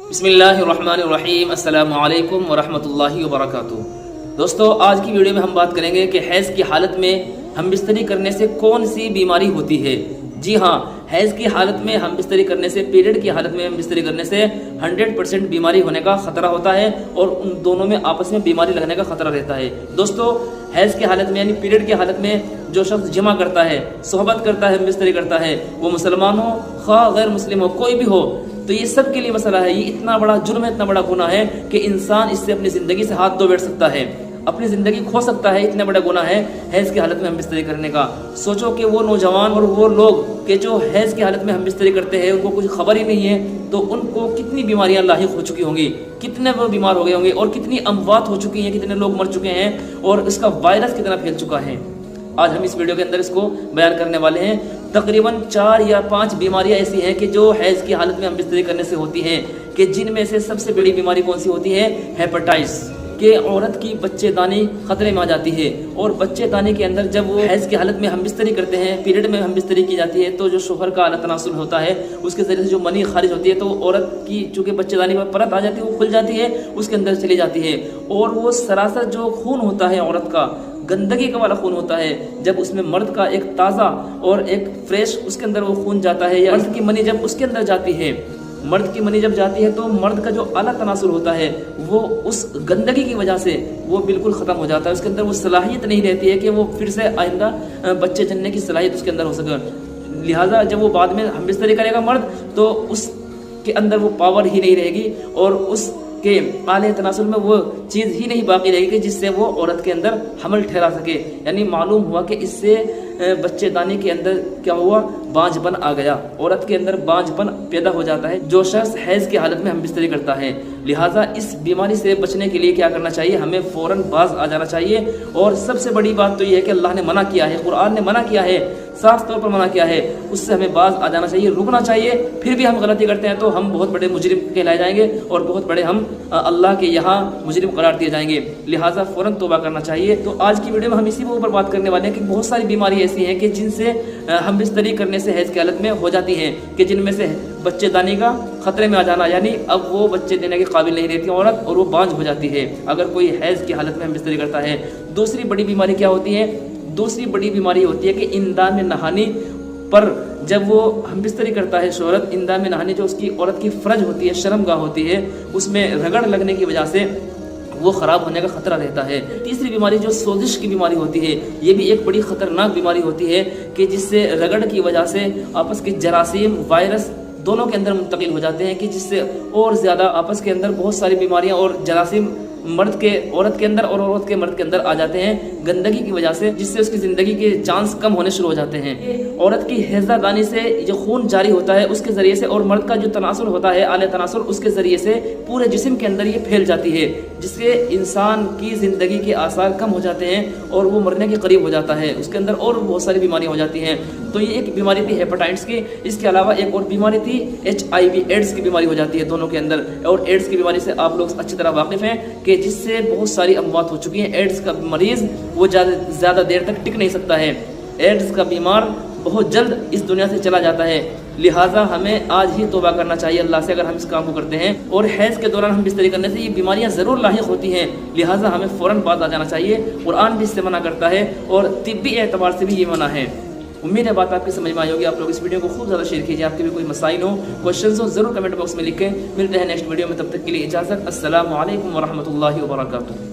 بسم اللہ الرحمن الرحیم، السلام علیکم ورحمۃ اللہ وبرکاتہ۔ دوستو، آج کی ویڈیو میں ہم بات کریں گے کہ حیض کی حالت میں ہم بستری کرنے سے کون سی بیماری ہوتی ہے۔ جی ہاں، حیض کی حالت میں ہم بستری کرنے سے، پیریڈ کی حالت میں ہم بستری کرنے سے 100% بیماری ہونے کا خطرہ ہوتا ہے اور ان دونوں میں آپس میں بیماری لگنے کا خطرہ رہتا ہے۔ دوستو، حیض کی حالت میں یعنی پیریڈ کی حالت میں جو شخص جمع کرتا ہے، صحبت کرتا ہے، بستری کرتا ہے، وہ مسلمان ہو خواہ غیر مسلم ہو، کوئی بھی ہو، تو یہ سب کے لیے مسئلہ ہے۔ یہ اتنا بڑا جرم ہے، اتنا بڑا گناہ ہے کہ انسان اس سے اپنی زندگی سے ہاتھ دھو بیٹھ سکتا ہے، اپنی زندگی کھو سکتا ہے۔ اتنا بڑا گناہ ہے حیض کی حالت میں ہم بستری کرنے کا۔ سوچو کہ وہ نوجوان اور وہ لوگ کہ جو حیض کی حالت میں ہم بستری کرتے ہیں، ان کو کچھ خبر ہی نہیں ہے، تو ان کو کتنی بیماریاں لاحق ہو چکی ہوں گی، کتنے وہ بیمار ہو گئے ہوں گے اور کتنی اموات ہو چکی ہیں، کتنے لوگ مر چکے ہیں اور اس کا وائرس کتنا پھیل چکا ہے۔ آج ہم اس ویڈیو کے اندر اس کو بیان کرنے والے ہیں۔ تقریباً 4 یا 5 بیماریاں ایسی ہیں کہ جو حیض کی حالت میں ہم بستری کرنے سے ہوتی ہیں، کہ جن میں سے سب سے بڑی بیماری کون سی ہوتی ہے؟ ہیپاٹائٹس، کہ عورت کی بچے دانی خطرے میں آ جاتی ہے۔ اور بچے دانی کے اندر جب وہ حیض کی حالت میں ہم بستری کرتے ہیں، پیریڈ میں ہم بستری کی جاتی ہے، تو جو شوہر کا اعلیٰ تناسل ہوتا ہے، اس کے ذریعے سے جو منی خارج ہوتی ہے، تو عورت کی چونکہ بچے دانی پر پرت آ جاتی ہے، وہ کھل جاتی ہے، اس کے اندر چلی جاتی ہے، اور وہ سراسر جو خون ہوتا ہے عورت کا، گندگی کا والا خون ہوتا ہے، جب اس میں مرد کا ایک تازہ اور ایک فریش اس کے اندر وہ خون جاتا ہے، یا مرد کی منی جب اس کے اندر جاتی ہے، مرد کی منی جب جاتی ہے، تو مرد کا جو اعلیٰ تناسل ہوتا ہے وہ اس گندگی کی وجہ سے وہ بالکل ختم ہو جاتا ہے۔ اس کے اندر وہ صلاحیت نہیں رہتی ہے کہ وہ پھر سے آئندہ بچے جننے کی صلاحیت اس کے اندر ہو سکے۔ لہٰذا جب وہ بعد میں ہم بستری کرے گا مرد، تو اس کے اندر وہ پاور ہی نہیں رہے گی اور اس کہ اعلیٰ تناسل میں وہ چیز ہی نہیں باقی رہے گی کہ جس سے وہ عورت کے اندر حمل ٹھہرا سکے۔ یعنی معلوم ہوا کہ اس سے بچے دانی کے اندر کیا ہوا؟ بانجھ پن آ گیا، عورت کے اندر بانجھ پن پیدا ہو جاتا ہے جو شخص حیض کی حالت میں ہم بستری کرتا ہے۔ لہٰذا اس بیماری سے بچنے کے لیے کیا کرنا چاہیے؟ ہمیں فوراً باز آ جانا چاہیے۔ اور سب سے بڑی بات تو یہ ہے کہ اللہ نے منع کیا ہے، قرآن نے منع کیا ہے، صاف طور پر منع کیا ہے، اس سے ہمیں باز آ جانا چاہیے، رکنا چاہیے۔ پھر بھی ہم غلطی کرتے ہیں تو ہم بہت بڑے مجرم کہلائے جائیں گے اور بہت بڑے ہم اللہ کے یہاں مجرم قرار دیے جائیں گے۔ لہٰذا فوراً توبہ کرنا چاہیے۔ تو آج کی ویڈیو میں ہم اسی کے اوپر بات کرنے والے ہیں کہ بہت ساری بیماری ایسی ہیں کہ جن سے ہم بستری کرنے سے حیض کی حالت میں ہو جاتی ہیں، کہ جن میں سے بچے دانی کا خطرے میں آ جانا، یعنی اب وہ بچے دینے کے قابل نہیں رہتی عورت اور وہ بانجھ ہو جاتی ہے اگر کوئی حیض کی حالت میں ہم بستری کرتا ہے۔ دوسری بڑی بیماری کیا ہوتی ہے؟ دوسری بڑی بیماری ہوتی ہے کہ اندام نہانی پر جب وہ ہم بستری کرتا ہے شوہر، اندام نہانی جو اس کی عورت کی فرج ہوتی ہے، شرمگاہ ہوتی ہے، اس میں رگڑ لگنے کی وجہ سے وہ خراب ہونے کا خطرہ رہتا ہے۔ تیسری بیماری جو سوزش کی بیماری ہوتی ہے، یہ بھی ایک بڑی خطرناک بیماری ہوتی ہے کہ جس سے رگڑ کی وجہ سے آپس کے جراثیم، وائرس دونوں کے اندر منتقل ہو جاتے ہیں، کہ جس سے اور زیادہ آپس کے اندر بہت ساری بیماریاں اور جراثیم مرد کے عورت کے اندر اور عورت کے مرد کے اندر آ جاتے ہیں گندگی کی وجہ سے، جس سے اس کی زندگی کے چانس کم ہونے شروع ہو جاتے ہیں۔ عورت کی حیضہ دانی سے جو خون جاری ہوتا ہے اس کے ذریعے سے، اور مرد کا جو تناسل ہوتا ہے اعلیٰ تناسل، اس کے ذریعے سے پورے جسم کے اندر یہ پھیل جاتی ہے، جس سے انسان کی زندگی کے آثار کم ہو جاتے ہیں اور وہ مرنے کے قریب ہو جاتا ہے۔ اس کے اندر اور بہت ساری بیماریاں ہو جاتی ہیں۔ تو یہ ایک بیماری تھی ہیپاٹائٹس کی۔ اس کے علاوہ ایک اور بیماری تھی HIV، ایڈس کی بیماری ہو جاتی ہے دونوں کے اندر۔ اور ایڈس کی بیماری سے آپ لوگ اچھی طرح واقف ہیں کہ جس سے بہت ساری اموات ہو چکی ہیں۔ ایڈس کا مریض وہ زیادہ دیر تک ٹک نہیں سکتا ہے، ایڈس کا بیمار بہت جلد اس دنیا سے چلا جاتا ہے۔ لہٰذا ہمیں آج ہی توبہ کرنا چاہیے اللہ سے اگر ہم اس کام کو کرتے ہیں، اور حیض کے دوران ہم بستری کرنے سے یہ بیماریاں ضرور لاحق ہوتی ہیں۔ لہٰذا ہمیں فوراً باز آ جانا چاہیے۔ قرآن بھی اس سے منع کرتا ہے اور طبی اعتبار سے بھی یہ منع ہے۔ امید ہے بات آپ کی سمجھ میں آئی ہوگی۔ آپ لوگ اس ویڈیو کو خوب زیادہ شیئر کیجیے۔ آپ کے بھی کوئی مسائل ہو، کوشچنز ہو، ضرور کمنٹ باکس میں لکھیں۔ ملتے ہیں نیکسٹ ویڈیو میں، تب تک کے لیے اجازت۔ السلام علیکم ورحمۃ اللہ وبرکاتہ۔